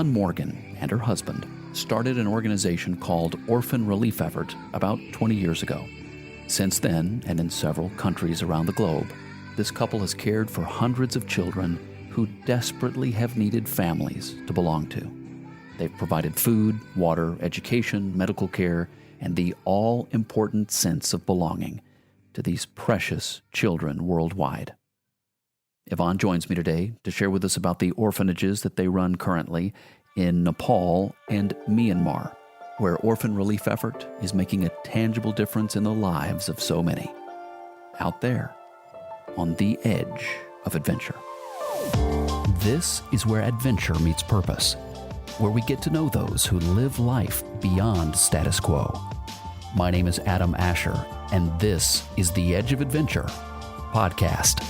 Yvonne Morgan and her husband started an organization called Orphan Relief Effort about 20 years ago. Since then, and in several countries around the globe, this couple has cared for hundreds of children who desperately have needed families to belong to. They've provided food, water, education, medical care, and the all-important sense of belonging to these precious children worldwide. Yvonne joins me today to share with us about the orphanages that they run currently in Nepal and Myanmar, where Orphan Relief Effort is making a tangible difference in the lives of so many. Out there, on the edge of adventure. This is where adventure meets purpose, where we get to know those who live life beyond status quo. My name is Adam Asher, and this is the Edge of Adventure podcast.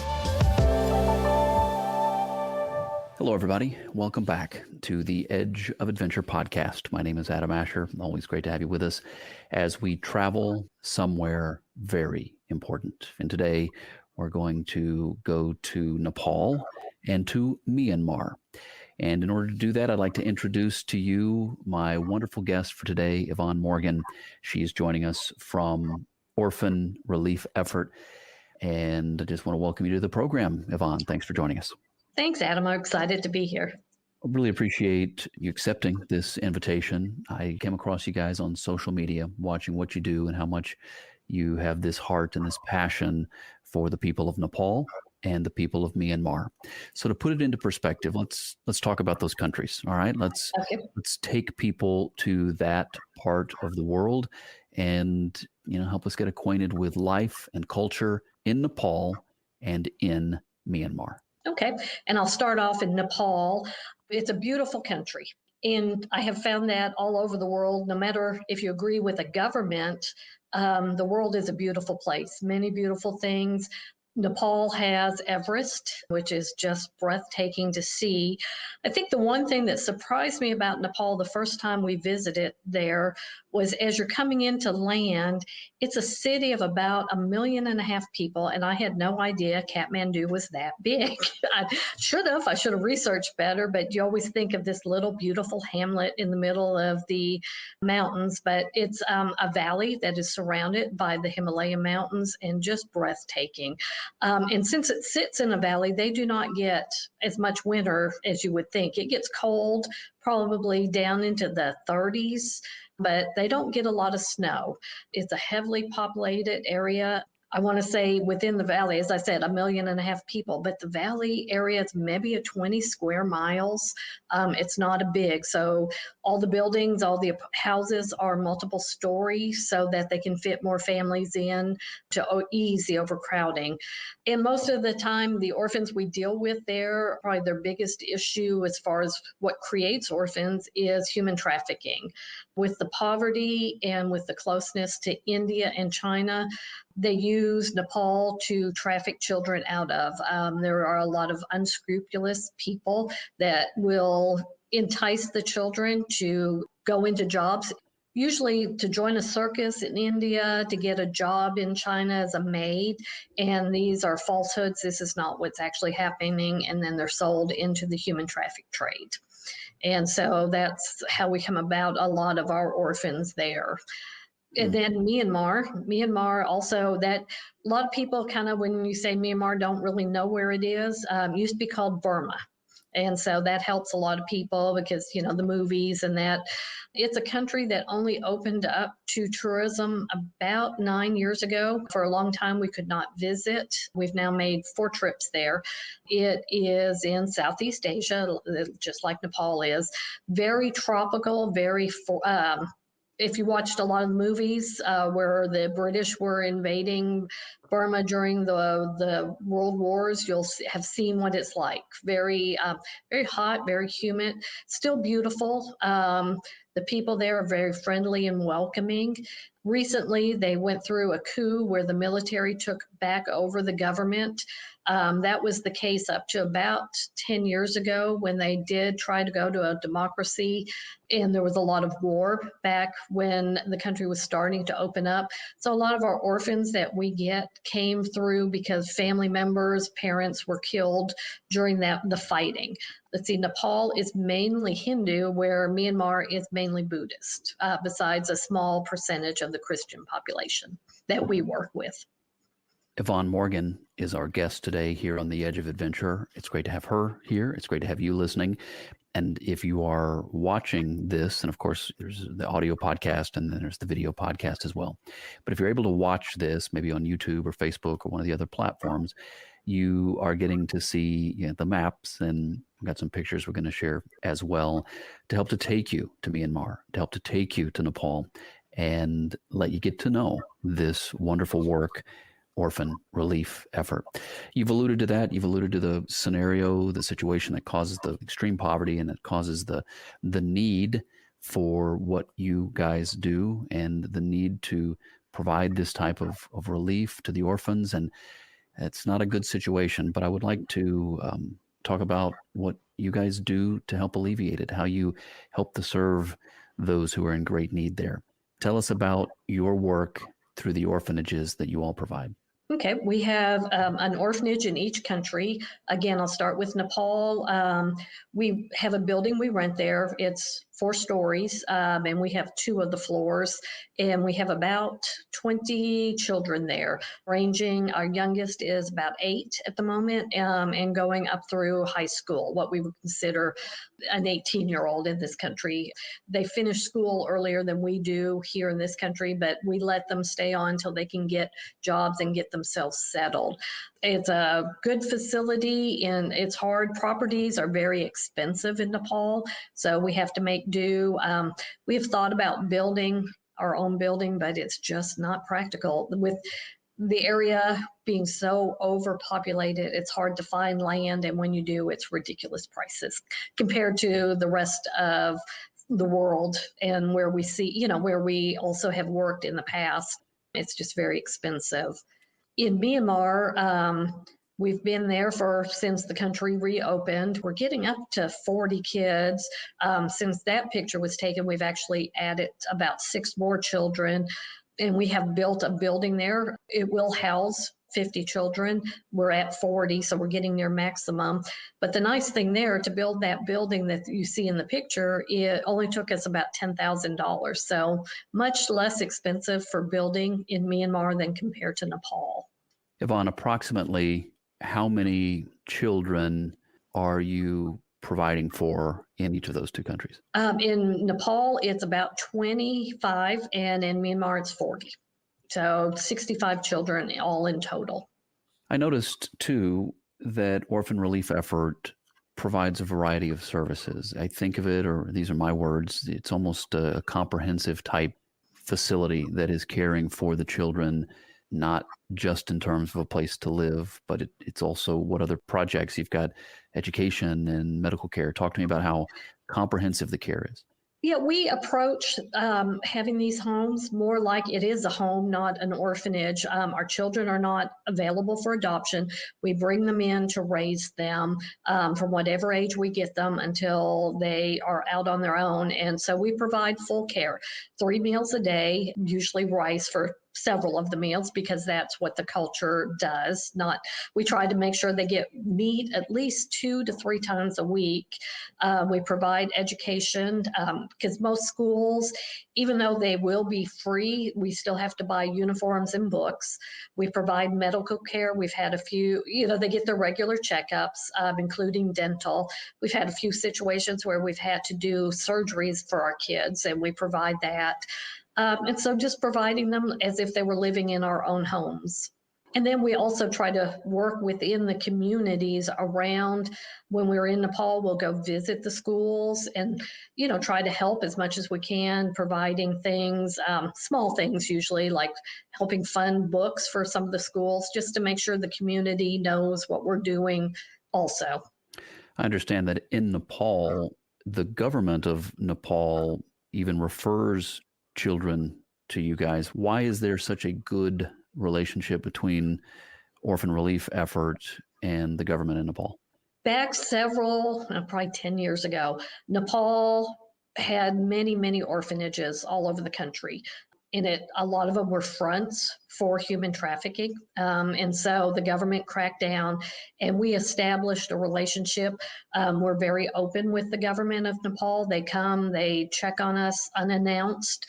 Hello, everybody. Welcome back to the Edge of Adventure podcast. My name is Adam Asher. Always great to have you with us as we travel somewhere very important. And today we're going to go to Nepal and to Myanmar. And in order to do that, I'd like to introduce to you my wonderful guest for today, Yvonne Morgan. She's joining us from Orphan Relief Effort. And I just want to welcome you to the program, Yvonne. Thanks for joining us. Thanks, Adam. I'm excited to be here. I really appreciate you accepting this invitation. I came across you guys on social media, watching what you do and how much you have this heart and this passion for the people of Nepal and the people of Myanmar. So to put it into perspective, let's talk about those countries. All right, let's take people to that part of the world and help us get acquainted with life and culture in Nepal and in Myanmar. Okay. And I'll start off in Nepal. It's a beautiful country. And I have found that all over the world, no matter if you agree with a government, the world is a beautiful place. Many beautiful things. Nepal has Everest, which is just breathtaking to see. I think the one thing that surprised me about Nepal the first time we visited there was as you're coming into land, it's a city of about 1.5 million people, and I had no idea Kathmandu was that big. I should have researched better, but you always think of this little beautiful hamlet in the middle of the mountains, but it's a valley that is surrounded by the Himalayan mountains and just breathtaking. And since it sits in a valley, they do not get as much winter as you would think. It gets cold, probably down into the 30s, but they don't get a lot of snow. It's a heavily populated area. I want to say within the valley, as I said, 1.5 million people, but the valley area is maybe a 20 square miles. It's not a big, so all the buildings, all the houses are multiple stories so that they can fit more families in to ease the overcrowding. And most of the time, the orphans we deal with there, probably their biggest issue as far as what creates orphans is human trafficking. With the poverty and with the closeness to India and China, they use Nepal to traffic children out of. There are a lot of unscrupulous people that will entice the children to go into jobs, usually to join a circus in India, to get a job in China as a maid. And these are falsehoods. This is not what's actually happening. And then they're sold into the human traffic trade. And so that's how we come about a lot of our orphans there. And then Myanmar also, that a lot of people kind of, when you say Myanmar, don't really know where it is. Used to be called Burma. And so that helps a lot of people because, the movies and that. It's a country that only opened up to tourism about 9 years ago. For a long time, we could not visit. We've now made 4 trips there. It is in Southeast Asia, just like Nepal is. Very tropical, if you watched a lot of movies where the British were invading Burma during the World Wars, you'll have seen what it's like. Very, very hot, very humid, still beautiful. The people there are very friendly and welcoming. Recently, they went through a coup where the military took back over the government. That was the case up to about 10 years ago when they did try to go to a democracy. And there was a lot of war back when the country was starting to open up. So a lot of our orphans that we get came through because family members, parents were killed during the fighting. Let's see, Nepal is mainly Hindu, where Myanmar is mainly Buddhist, besides a small percentage of the Christian population that we work with. Yvonne Morgan is our guest today here on The Edge of Adventure. It's great to have her here. It's great to have you listening. And if you are watching this, and of course, there's the audio podcast and then there's the video podcast as well. But if you're able to watch this, maybe on YouTube or Facebook or one of the other platforms, you are getting to see the maps, and we've got some pictures we're going to share as well to help to take you to Myanmar, to help to take you to Nepal, and let you get to know this wonderful work, Orphan Relief Effort. You've alluded to that. You've alluded to the scenario, the situation that causes the extreme poverty and that causes the need for what you guys do and the need to provide this type of relief to the orphans. And it's not a good situation, but I would like to talk about what you guys do to help alleviate it, how you help to serve those who are in great need there. Tell us about your work through the orphanages that you all provide. Okay, we have an orphanage in each country. Again, I'll start with Nepal. We have a building we rent there. It's 4 stories, and we have 2 of the floors, and we have about 20 children there, ranging, our youngest is about 8 at the moment, and going up through high school, what we would consider an 18-year-old in this country. They finish school earlier than we do here in this country, but we let them stay on until they can get jobs and get themselves settled. It's a good facility, and it's hard. Properties are very expensive in Nepal, so we have to make do. We have thought about building our own building, but it's just not practical. With the area being so overpopulated, it's hard to find land, and when you do, it's ridiculous prices compared to the rest of the world and where we see, where we also have worked in the past. It's just very expensive. In Myanmar, we've been there since the country reopened. We're getting up to 40 kids. Since that picture was taken, we've actually added about 6 more children, and we have built a building there. It will house 50 children. We're at 40, so we're getting near maximum. But the nice thing there, to build that building that you see in the picture, it only took us about $10,000. So much less expensive for building in Myanmar than compared to Nepal. Yvonne, approximately how many children are you providing for in each of those 2 countries? In Nepal, it's about 25, and in Myanmar, it's 40. So 65 children all in total. I noticed, too, that Orphan Relief Effort provides a variety of services. I think of it, or these are my words, it's almost a comprehensive type facility that is caring for the children, not just in terms of a place to live, but it's also what other projects. You've got education and medical care. Talk to me about how comprehensive the care is. Yeah, we approach having these homes more like it is a home, not an orphanage. Our children are not available for adoption. We bring them in to raise them from whatever age we get them until they are out on their own. And so we provide full care, 3 meals a day, usually rice for several of the meals, because that's what the culture does. We try to make sure they get meat at least 2 to 3 times a week. We provide education because most schools, even though they will be free, we still have to buy uniforms and books. We provide medical care. We've had a few, they get their regular checkups, including dental. We've had a few situations where we've had to do surgeries for our kids, and we provide that. And so just providing them as if they were living in our own homes. And then we also try to work within the communities around. When we're in Nepal, we'll go visit the schools and, try to help as much as we can, providing things, small things usually, like helping fund books for some of the schools, just to make sure the community knows what we're doing also. I understand that in Nepal, the government of Nepal even refers children to you guys. Why is there such a good relationship between Orphan Relief Effort and the government in Nepal? Back probably 10 years ago, Nepal had many, many orphanages all over the country. A lot of them were fronts for human trafficking. And so the government cracked down and we established a relationship. We're very open with the government of Nepal. They come, they check on us unannounced.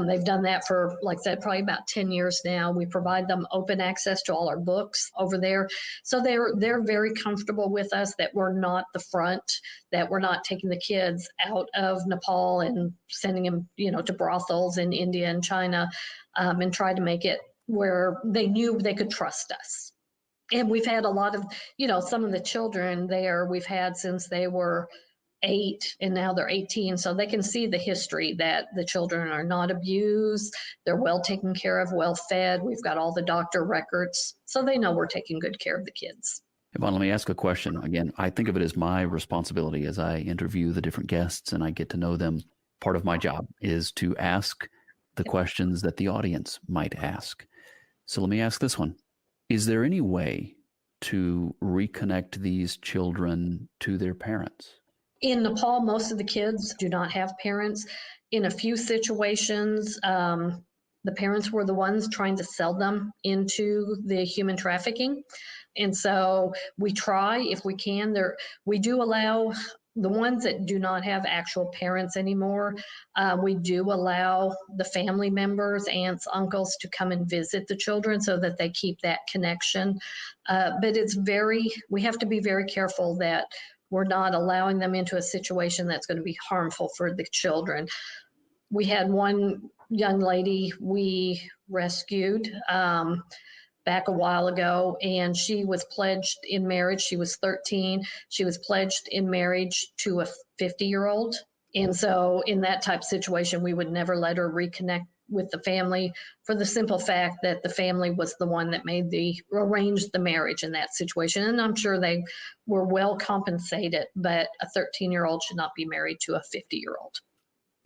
They've done that for, like I said, probably about 10 years now. We provide them open access to all our books over there. So they're very comfortable with us that we're not the front, that we're not taking the kids out of Nepal and sending them, to brothels in India and China, and try to make it where they knew they could trust us. And we've had a lot of, some of the children there we've had since they were 8 and now they're 18. So they can see the history that the children are not abused. They're well taken care of, well fed. We've got all the doctor records. So they know we're taking good care of the kids. Yvonne, let me ask a question. Again, I think of it as my responsibility as I interview the different guests and I get to know them. Part of my job is to ask the questions that the audience might ask. So let me ask this one. Is there any way to reconnect these children to their parents? In Nepal, most of the kids do not have parents. In a few situations, the parents were the ones trying to sell them into the human trafficking. And so we try, if we can, we do allow the ones that do not have actual parents anymore. We do allow the family members, aunts, uncles to come and visit the children so that they keep that connection. But we have to be very careful that we're not allowing them into a situation that's going to be harmful for the children. We had one young lady we rescued back a while ago, and she was pledged in marriage. She was 13. She was pledged in marriage to a 50-year-old. And so in that type of situation, we would never let her reconnect with the family for the simple fact that the family was the one that arranged the marriage in that situation. And I'm sure they were well compensated, but a 13-year-old should not be married to a 50-year-old.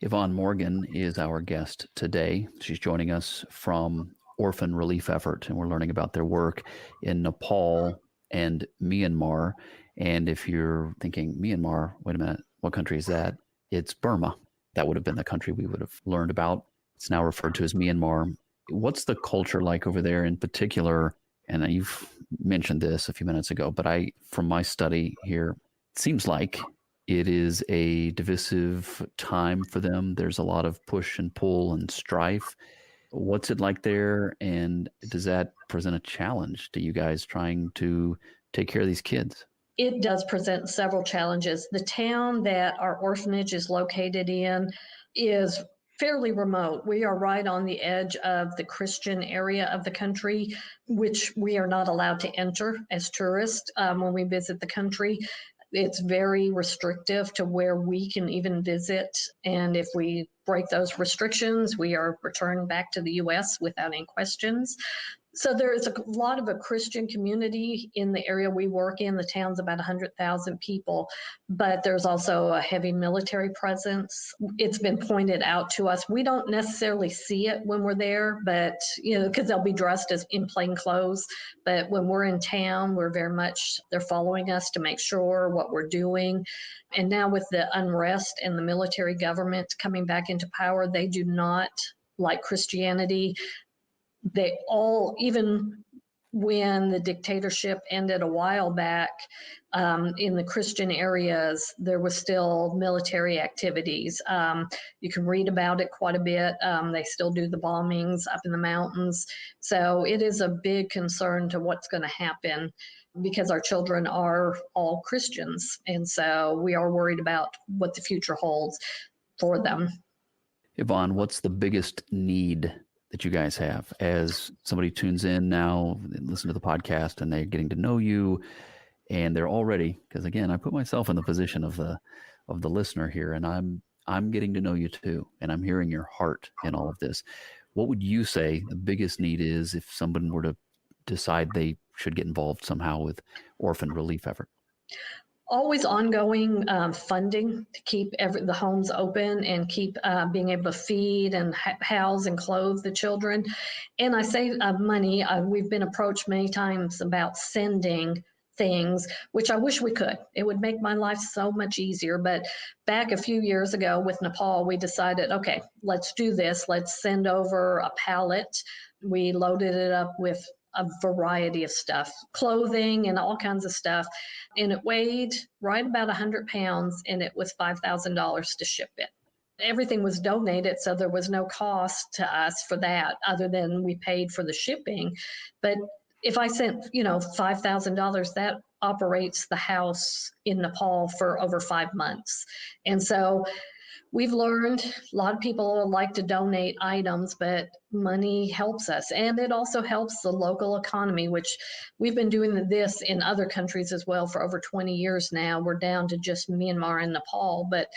Yvonne Morgan is our guest today. She's joining us from Orphan Relief Effort, and we're learning about their work in Nepal and Myanmar. And if you're thinking, Myanmar, wait a minute, what country is that? It's Burma. That would have been the country we would have learned about. It's now referred to as Myanmar. What's the culture like over there in particular? And you've mentioned this a few minutes ago, but from my study here, it seems like it is a divisive time for them. There's a lot of push and pull and strife. What's it like there? And does that present a challenge to you guys trying to take care of these kids? It does present several challenges. The town that our orphanage is located in is fairly remote. We are right on the edge of the Christian area of the country, which we are not allowed to enter as tourists when we visit the country. It's very restrictive to where we can even visit. And if we break those restrictions, we are returned back to the U.S. without any questions. So there is a lot of a Christian community in the area we work in. The town's about 100,000 people, but there's also a heavy military presence. It's been pointed out to us. We don't necessarily see it when we're there, but, because they'll be dressed as in plain clothes. But when we're in town, they're following us to make sure what we're doing. And now with the unrest and the military government coming back into power, they do not like Christianity. Even when the dictatorship ended a while back, in the Christian areas, there was still military activities. You can read about it quite a bit. They still do the bombings up in the mountains. So it is a big concern to what's going to happen because our children are all Christians. And so we are worried about what the future holds for them. Yvonne, what's the biggest need that you guys have as somebody tunes in now and listen to the podcast and they're getting to know you and they're already, because again, I put myself in the position of the listener here, and I'm getting to know you too, and I'm hearing your heart in all of this. What would you say the biggest need is if someone were to decide they should get involved somehow with Orphan Relief Effort? Always ongoing funding to keep the homes open and keep being able to feed and house and clothe the children. And I say money. We've been approached many times about sending things, which I wish we could. It would make my life so much easier. But back a few years ago with Nepal, we decided, okay, let's do this. Let's send over a pallet. We loaded it up with a variety of stuff, clothing and all kinds of stuff. And it weighed right about 100 pounds, and it was $5,000 to ship it. Everything was donated, so there was no cost to us for that other than we paid for the shipping. But if I sent, $5,000, that operates the house in Nepal for over 5 months. And so we've learned a lot of people like to donate items, but money helps us. And it also helps the local economy, which we've been doing this in other countries as well for over 20 years now. We're down to just Myanmar and Nepal. But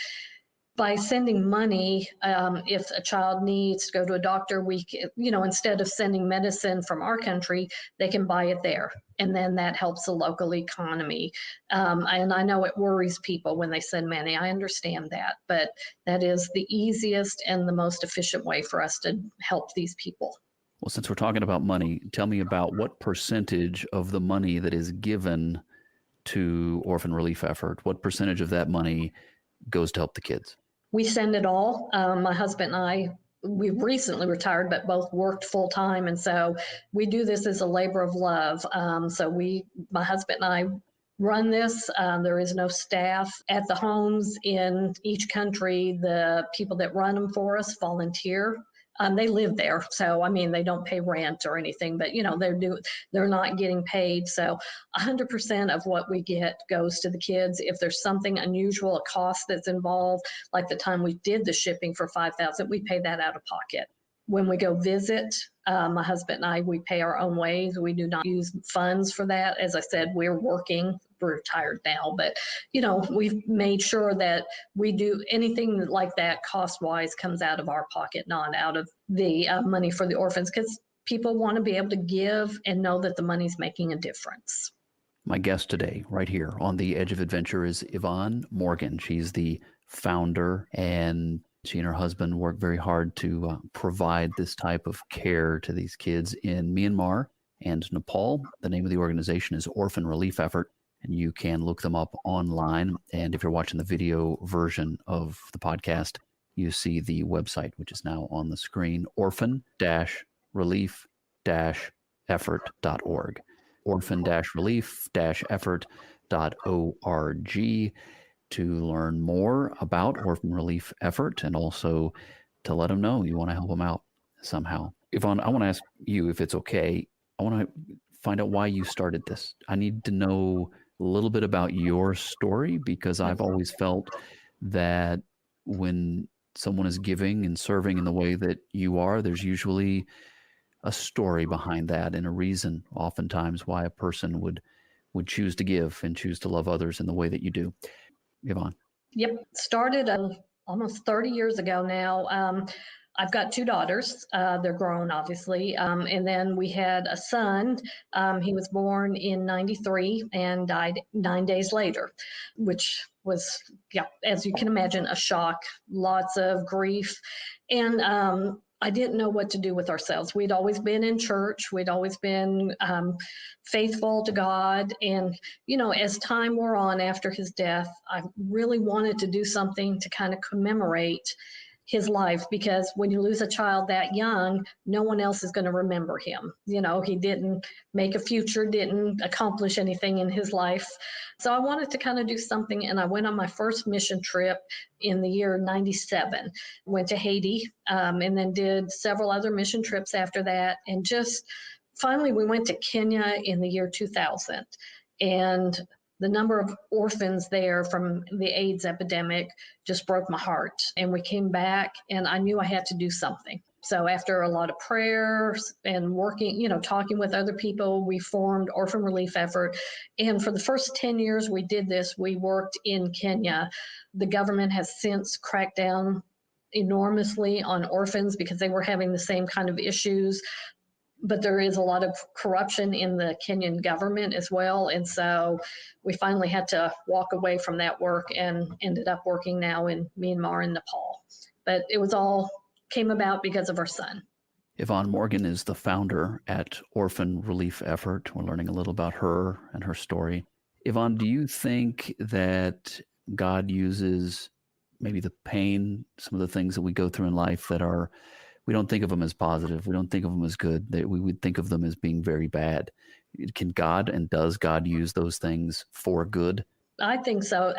by sending money, if a child needs to go to a doctor, instead of sending medicine from our country, they can buy it there. And then that helps the local economy. And I know it worries people when they send money. I understand that. But that is the easiest and the most efficient way for us to help these people. Well, since we're talking about money, tell me about what percentage of the money that is given to Orphan Relief Effort, what percentage of that money goes to help the kids? We send it all. My husband and I, we recently retired, but both worked full time. And so we do this as a labor of love. My husband and I run this. There is no staff at the homes in each country. The people that run them for us volunteer. They live there. So, they don't pay rent or anything, but, they're not getting paid. So 100% of what we get goes to the kids. If there's something unusual, a cost that's involved, like the time we did the shipping for $5,000, we pay that out of pocket. When we go visit, my husband and I, we pay our own way. We do not use funds for that. As I said, we're working. We're retired now, but we've made sure that we do anything like that cost-wise comes out of our pocket, not out of the money for the orphans, because people want to be able to give and know that the money's making a difference. My guest today, right here on The Edge of Adventure, is Yvonne Morgan. She's the founder, and she and her husband work very hard to provide this type of care to these kids in Myanmar and Nepal. The name of the organization is Orphan Relief Effort, and you can look them up online. And if you're watching the video version of the podcast, you see the website, which is now on the screen, orphan-relief-effort.org. orphan-relief-effort.org to learn more about Orphan Relief Effort and also to let them know you want to help them out somehow. Yvonne, I want to ask you, if it's okay, I want to find out why you started this. I need to know a little bit about your story, because I've always felt that when someone is giving and serving in the way that you are, there's usually a story behind that and a reason oftentimes why a person would choose to give and choose to love others in the way that you do. Yvonne. Yep. Started almost 30 years ago now. I've got two daughters. They're grown, obviously. And then we had a son. He was born in 93 and died 9 days later, which was, as you can imagine, a shock, lots of grief. And I didn't know what to do with ourselves. We'd always been in church. We'd always been faithful to God. And, as time wore on after his death, I really wanted to do something to kind of commemorate his life, because when you lose a child that young, no one else is going to remember him. He didn't make a future, didn't accomplish anything in his life. So I wanted to kind of do something. And I went on my first mission trip in the year 97, went to Haiti, and then did several other mission trips after that. And just finally, we went to Kenya in the year 2000. And the number of orphans there from the AIDS epidemic just broke my heart. And we came back and I knew I had to do something. So after a lot of prayers and working, talking with other people, we formed Orphan Relief Effort. And for the first 10 years we did this, we worked in Kenya. The government has since cracked down enormously on orphans because they were having the same kind of issues. But there is a lot of corruption in the Kenyan government as well. And so we finally had to walk away from that work and ended up working now in Myanmar and Nepal. But it was all came about because of our son. Yvonne Morgan is the founder at Orphan Relief Effort. We're learning a little about her and her story. Yvonne, do you think that God uses maybe the pain, some of the things that we go through in life that are, we don't think of them as positive, we don't think of them as good, that we would think of them as being very bad? Can God and does God use those things for good? I think so.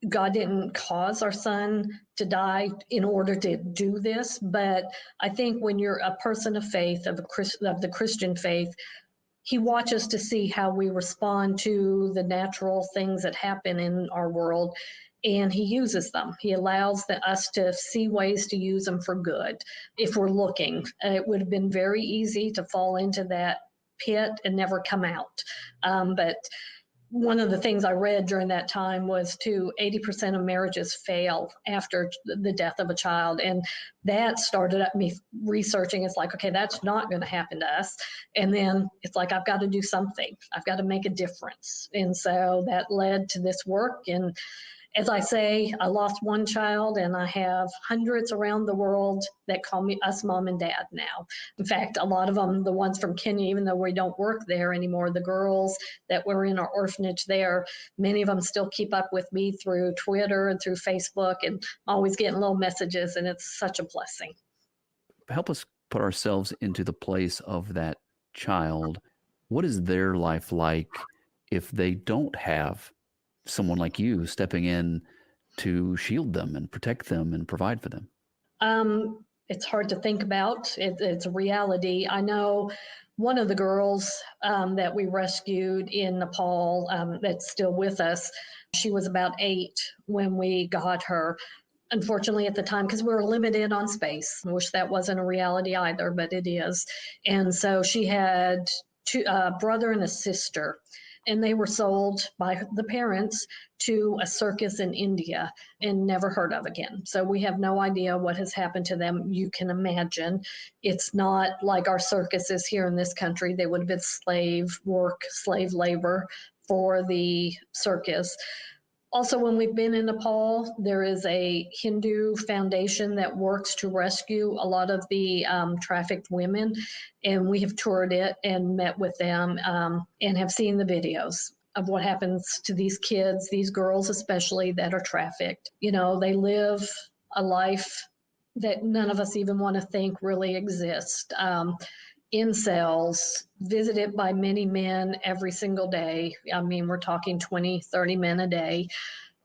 God didn't cause our son to die in order to do this, but I think when you're a person of faith, of the Christian faith, he watches to see how we respond to the natural things that happen in our world, and he uses them. He allows us to see ways to use them for good if we're looking. It would have been very easy to fall into that pit and never come out. But one of the things I read during that time was 80% of marriages fail after the death of a child. And that started up me researching. It's like, okay, that's not going to happen to us. And then it's like, I've got to do something. I've got to make a difference. And so that led to this work. And as I say, I lost one child and I have hundreds around the world that call us mom and dad now. In fact, a lot of them, the ones from Kenya, even though we don't work there anymore, the girls that were in our orphanage there, many of them still keep up with me through Twitter and through Facebook, and always getting little messages, and it's such a blessing. Help us put ourselves into the place of that child. What is their life like if they don't have someone like you stepping in to shield them and protect them and provide for them? It's hard to think about. It's a reality. I know one of the girls that we rescued in Nepal that's still with us, she was about 8 when we got her. Unfortunately, at the time, because we were limited on space. I wish that wasn't a reality either, but it is. And so she had a brother and a sister, and they were sold by the parents to a circus in India and never heard of again. So we have no idea what has happened to them. You can imagine. It's not like our circuses here in this country. They would have been slave labor for the circus. Also, when we've been in Nepal, there is a Hindu foundation that works to rescue a lot of the trafficked women, and we have toured it and met with them and have seen the videos of what happens to these kids, these girls especially, that are trafficked. You know, they live a life that none of us even want to think really exists. In cells, visited by many men every single day. I mean, we're talking 20, 30 men a day.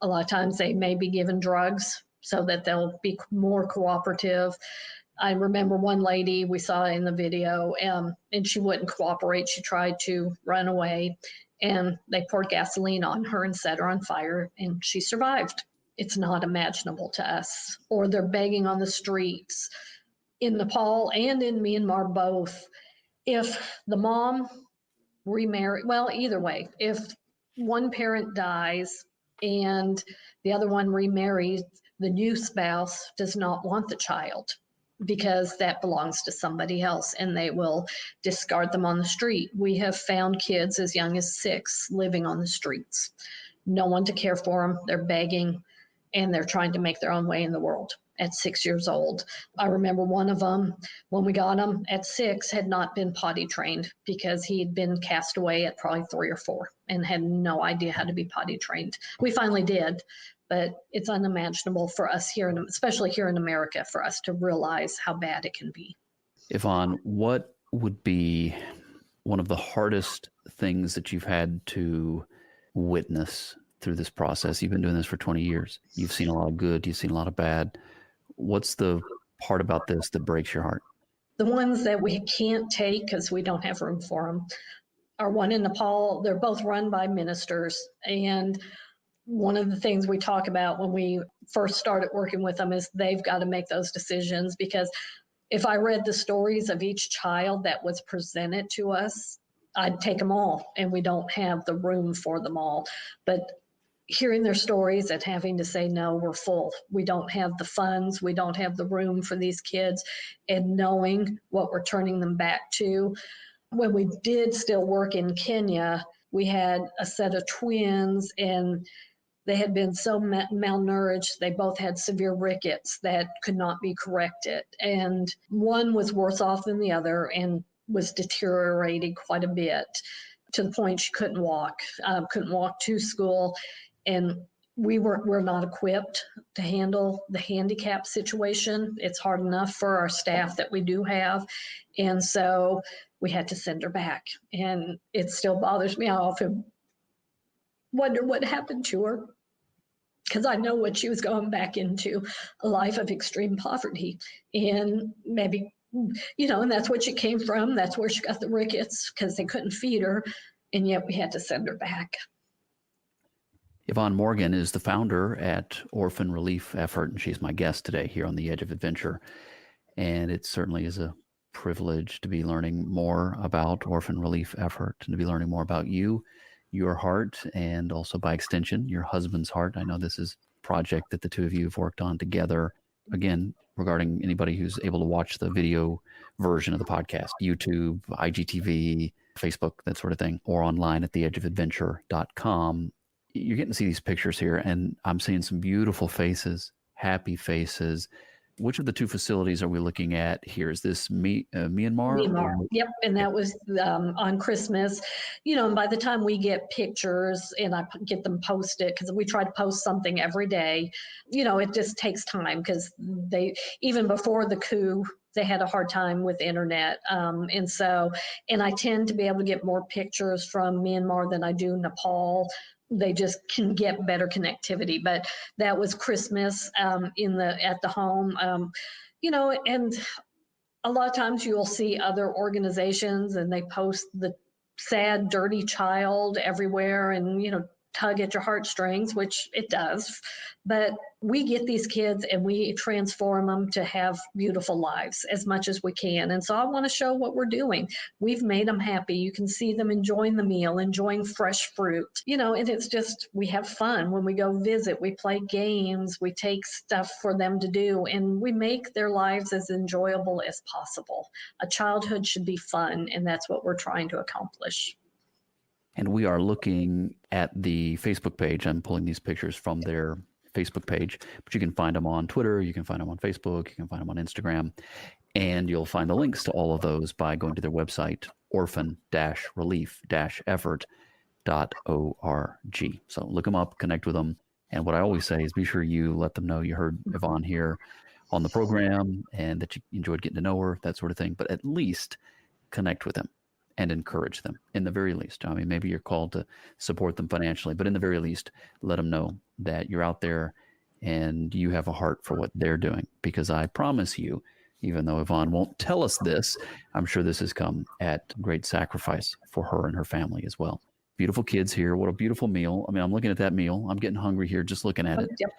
A lot of times they may be given drugs so that they'll be more cooperative. I remember one lady we saw in the video, and she wouldn't cooperate. She tried to run away, and they poured gasoline on her and set her on fire, and she survived. It's not imaginable to us. Or they're begging on the streets. In Nepal and in Myanmar both, if the mom remarry, well, either way, if one parent dies and the other one remarries, the new spouse does not want the child because that belongs to somebody else, and they will discard them on the street. We have found kids as young as 6 living on the streets. No one to care for them. They're begging, and they're trying to make their own way in the world at 6 years old. I remember one of them, when we got him at 6, had not been potty trained because he had been cast away at probably 3 or 4 and had no idea how to be potty trained. We finally did, but it's unimaginable for us here, especially here in America, for us to realize how bad it can be. Yvonne, what would be one of the hardest things that you've had to witness through this process? You've been doing this for 20 years. You've seen a lot of good, you've seen a lot of bad. What's the part about this that breaks your heart? The ones that we can't take because we don't have room for them are one in Nepal. They're both run by ministers. And one of the things we talk about when we first started working with them is they've got to make those decisions, because if I read the stories of each child that was presented to us, I'd take them all, and we don't have the room for them all. But hearing their stories and having to say, no, we're full. We don't have the funds. We don't have the room for these kids, and knowing what we're turning them back to. When we did still work in Kenya, we had a set of twins, and They had been so malnourished. They both had severe rickets that could not be corrected. And one was worse off than the other and was deteriorating quite a bit to the point she couldn't walk to school. And we're not equipped to handle the handicap situation. It's hard enough for our staff that we do have. And so we had to send her back. And it still bothers me. I often wonder what happened to her, because I know what she was going back into, a life of extreme poverty. And maybe, and that's what she came from. That's where she got the rickets, because they couldn't feed her. And yet we had to send her back. Yvonne Morgan is the founder at Orphan Relief Effort, and she's my guest today here on The Edge of Adventure. And it certainly is a privilege to be learning more about Orphan Relief Effort and to be learning more about you, your heart, and also by extension, your husband's heart. I know this is a project that the two of you have worked on together. Again, regarding anybody who's able to watch the video version of the podcast, YouTube, IGTV, Facebook, that sort of thing, or online at theedgeofadventure.com. You're getting to see these pictures here, and I'm seeing some beautiful faces, happy faces. Which of the two facilities are we looking at here? Is this Myanmar? Myanmar. Yep. And that was on Christmas, and by the time we get pictures and I get them posted, because we try to post something every day, it just takes time, because even before the coup, they had a hard time with internet. And I tend to be able to get more pictures from Myanmar than I do Nepal. They just can get better connectivity. But that was Christmas at the home, and a lot of times you'll see other organizations and they post the sad, dirty child everywhere and, tug at your heartstrings, which it does. But we get these kids and we transform them to have beautiful lives as much as we can. And so I want to show what we're doing. We've made them happy. You can see them enjoying the meal, enjoying fresh fruit, and it's just, we have fun when we go visit. We play games, we take stuff for them to do, and we make their lives as enjoyable as possible. A childhood should be fun, and that's what we're trying to accomplish. And we are looking at the Facebook page. I'm pulling these pictures from their Facebook page, but you can find them on Twitter, you can find them on Facebook, you can find them on Instagram, and you'll find the links to all of those by going to their website, orphan-relief-effort.org. So look them up, connect with them. And what I always say is be sure you let them know you heard Yvonne here on the program and that you enjoyed getting to know her, that sort of thing, but at least connect with them and encourage them, in the very least. I mean, maybe you're called to support them financially, but in the very least, let them know that you're out there and you have a heart for what they're doing. Because I promise you, even though Yvonne won't tell us this, I'm sure this has come at great sacrifice for her and her family as well. Beautiful kids here. What a beautiful meal. I mean, I'm looking at that meal. I'm getting hungry here just looking at it. Yep.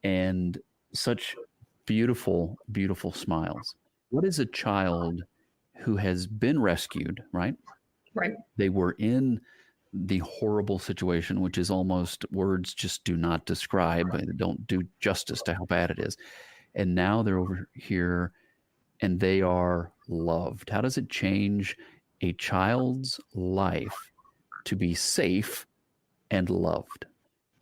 And such beautiful, beautiful smiles. What is a child who has been rescued, right? Right. They were in the horrible situation, which is almost words just do not describe, don't do justice to how bad it is. And now they're over here and they are loved. How does it change a child's life to be safe and loved?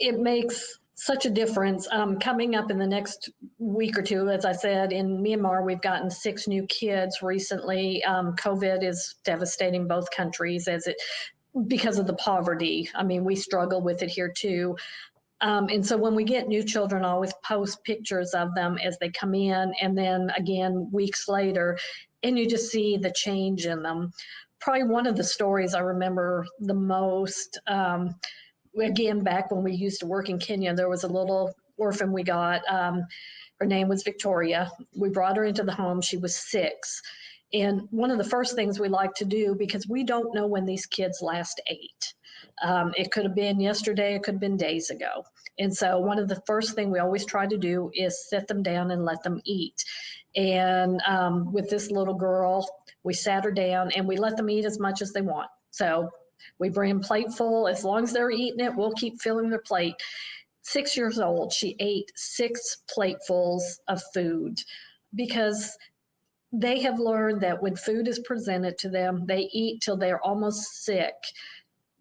It makes such a difference. Coming up in the next week or two, as I said, in Myanmar, we've gotten 6 new kids recently. COVID is devastating both countries because of the poverty. I mean, we struggle with it here too. And so when we get new children, I always post pictures of them as they come in, and then again, weeks later, and you just see the change in them. Probably one of the stories I remember the most, again, back when we used to work in Kenya, there was a little orphan we got. Her name was Victoria. We brought her into the home. She was 6. And one of the first things we like to do, because we don't know when these kids last ate. It could have been yesterday, it could have been days ago. And so one of the first things we always try to do is sit them down and let them eat. And with this little girl, we sat her down and we let them eat as much as they want. So we bring them plate full. As long as they're eating it, we'll keep filling their plate. 6 years old, she ate 6 platefuls of food, because they have learned that when food is presented to them, they eat till they're almost sick,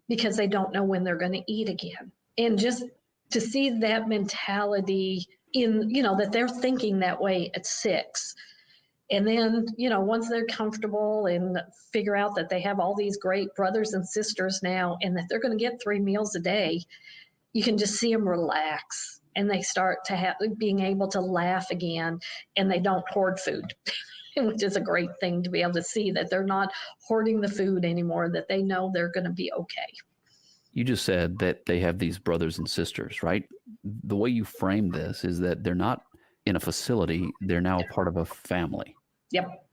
because they don't know when they're going to eat again. And just to see that mentality in, that they're thinking that way at 6. And then, once they're comfortable and figure out that they have all these great brothers and sisters now and that they're going to get 3 meals a day, you can just see them relax and they start to being able to laugh again, and they don't hoard food, which is a great thing to be able to see that they're not hoarding the food anymore, that they know they're going to be okay. You just said that they have these brothers and sisters, right? The way you frame this is that they're not in a facility, they're now a part of a family. Yep.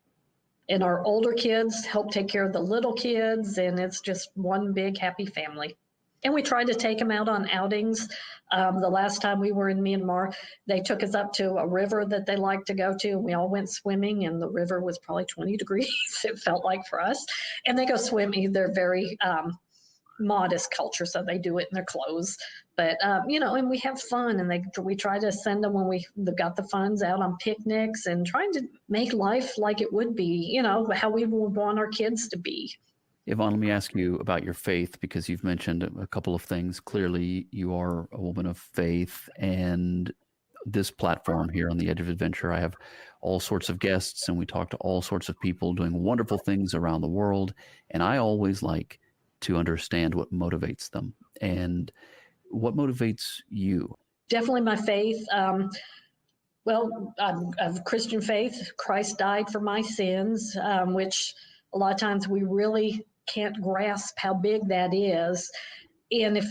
And our older kids help take care of the little kids, and it's just one big happy family. And we try to take them out on outings. The last time we were in Myanmar, they took us up to a river that they like to go to, and we all went swimming, and the river was probably 20 degrees, it felt like for us. And they go swimming. They're very modest culture, so they do it in their clothes. But and we have fun, and we try to send them when we got the funds out on picnics and trying to make life like it would be, how we would want our kids to be. Yvonne, let me ask you about your faith, because you've mentioned a couple of things. Clearly, you are a woman of faith, and this platform here on The Edge of Adventure, I have all sorts of guests, and we talk to all sorts of people doing wonderful things around the world, and I always like to understand what motivates them. And what motivates you? Definitely my faith. Well, I'm of Christian faith. Christ died for my sins, which a lot of times we really can't grasp how big that is. And if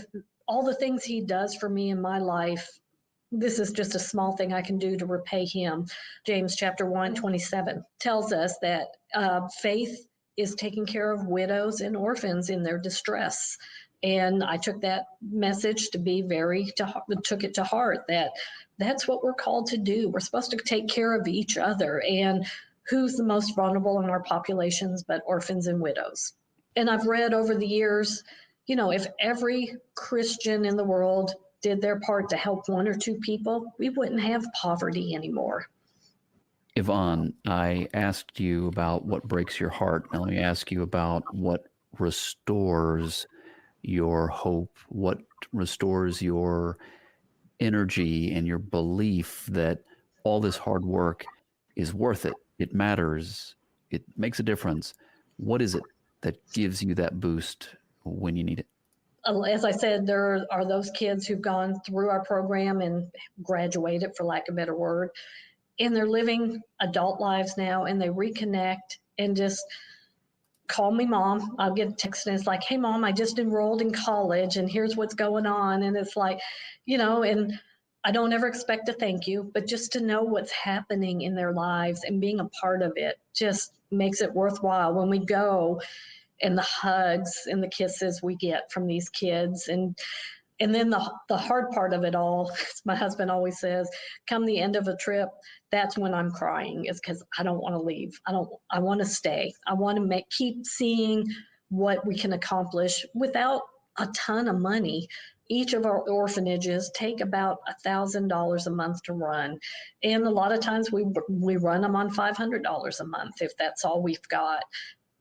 all the things he does for me in my life, this is just a small thing I can do to repay him. James chapter 1:27 tells us that faith is taking care of widows and orphans in their distress. And I took that message to be took it to heart, that that's what we're called to do. We're supposed to take care of each other. And who's the most vulnerable in our populations but orphans and widows? And I've read over the years, if every Christian in the world did their part to help 1 or 2 people, we wouldn't have poverty anymore. Yvonne, I asked you about what breaks your heart. Now let me ask you about what restores your hope, what restores your energy and your belief that all this hard work is worth it. It matters. It makes a difference. What is it that gives you that boost when you need it? As I said, there are those kids who've gone through our program and graduated, for lack of a better word, and they're living adult lives now, and they reconnect and just call me mom. I'll get a text and it's like, hey mom, I just enrolled in college and here's what's going on. And it's like, and I don't ever expect a thank you, but just to know what's happening in their lives and being a part of it just makes it worthwhile when we go, and the hugs and the kisses we get from these kids. And then the hard part of it all, as my husband always says, come the end of a trip, that's when I'm crying, is because I don't want to leave. I want to stay. I want to keep seeing what we can accomplish without a ton of money. Each of our orphanages take about $1,000 a month to run. And a lot of times we run them on $500 a month if that's all we've got.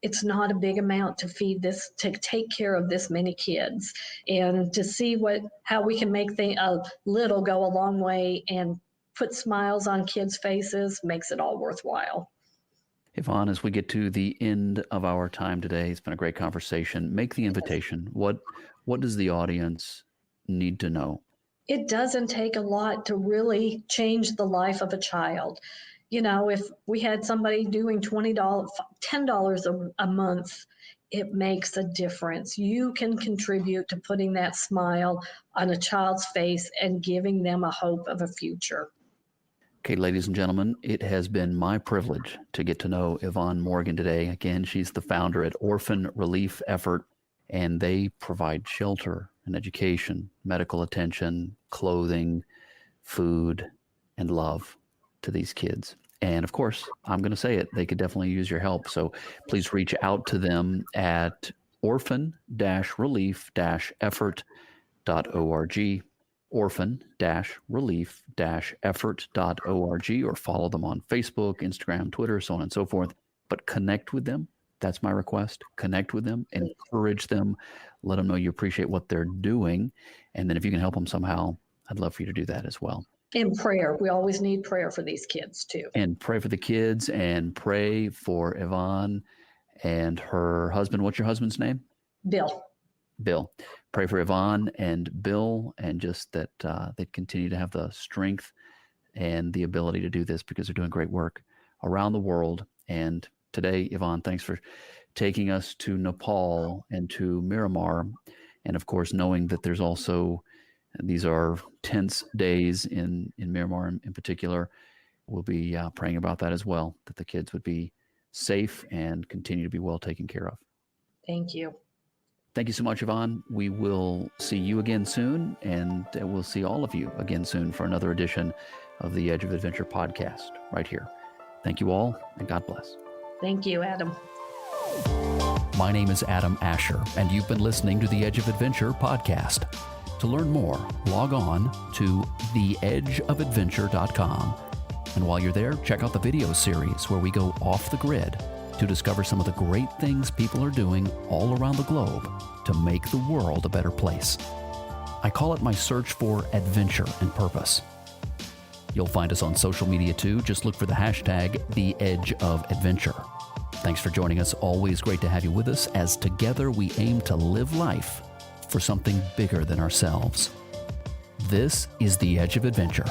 It's not a big amount to to take care of this many kids, and to see how we can make a little go a long way and put smiles on kids' faces makes it all worthwhile. Yvonne, as we get to the end of our time today, it's been a great conversation. Make the invitation. What does the audience need to know? It doesn't take a lot to really change the life of a child. If we had somebody doing $20, $10 a month, it makes a difference. You can contribute to putting that smile on a child's face and giving them a hope of a future. Okay, ladies and gentlemen, it has been my privilege to get to know Yvonne Morgan today. Again, she's the founder at Orphan Relief Effort, and they provide shelter and education, medical attention, clothing, food, and love to these kids. And of course, I'm going to say it, they could definitely use your help. So please reach out to them at orphan-relief-effort.org, orphan-relief-effort.org, or follow them on Facebook, Instagram, Twitter, so on and so forth. But connect with them. That's my request. Connect with them, encourage them, let them know you appreciate what they're doing. And then if you can help them somehow, I'd love for you to do that as well. And prayer. We always need prayer for these kids too. And pray for the kids and pray for Yvonne and her husband. What's your husband's name? Bill. Bill. Pray for Yvonne and Bill, and just that they continue to have the strength and the ability to do this, because they're doing great work around the world. And today, Yvonne, thanks for taking us to Nepal and to Myanmar. And of course, knowing that there's also, these are tense days in Myanmar in particular. We'll be praying about that as well, that the kids would be safe and continue to be well taken care of. Thank you. Thank you so much, Yvonne. We will see you again soon, and we'll see all of you again soon for another edition of the Edge of Adventure podcast right here. Thank you all, and God bless. Thank you, Adam. My name is Adam Asher, and you've been listening to the Edge of Adventure podcast. To learn more, log on to theedgeofadventure.com. And while you're there, check out the video series where we go off the grid to discover some of the great things people are doing all around the globe to make the world a better place. I call it my search for adventure and purpose. You'll find us on social media too. Just look for the hashtag #TheEdgeOfAdventure. Thanks for joining us. Always great to have you with us, as together we aim to live life for something bigger than ourselves. This is The Edge of Adventure,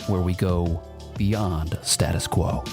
where we go beyond status quo.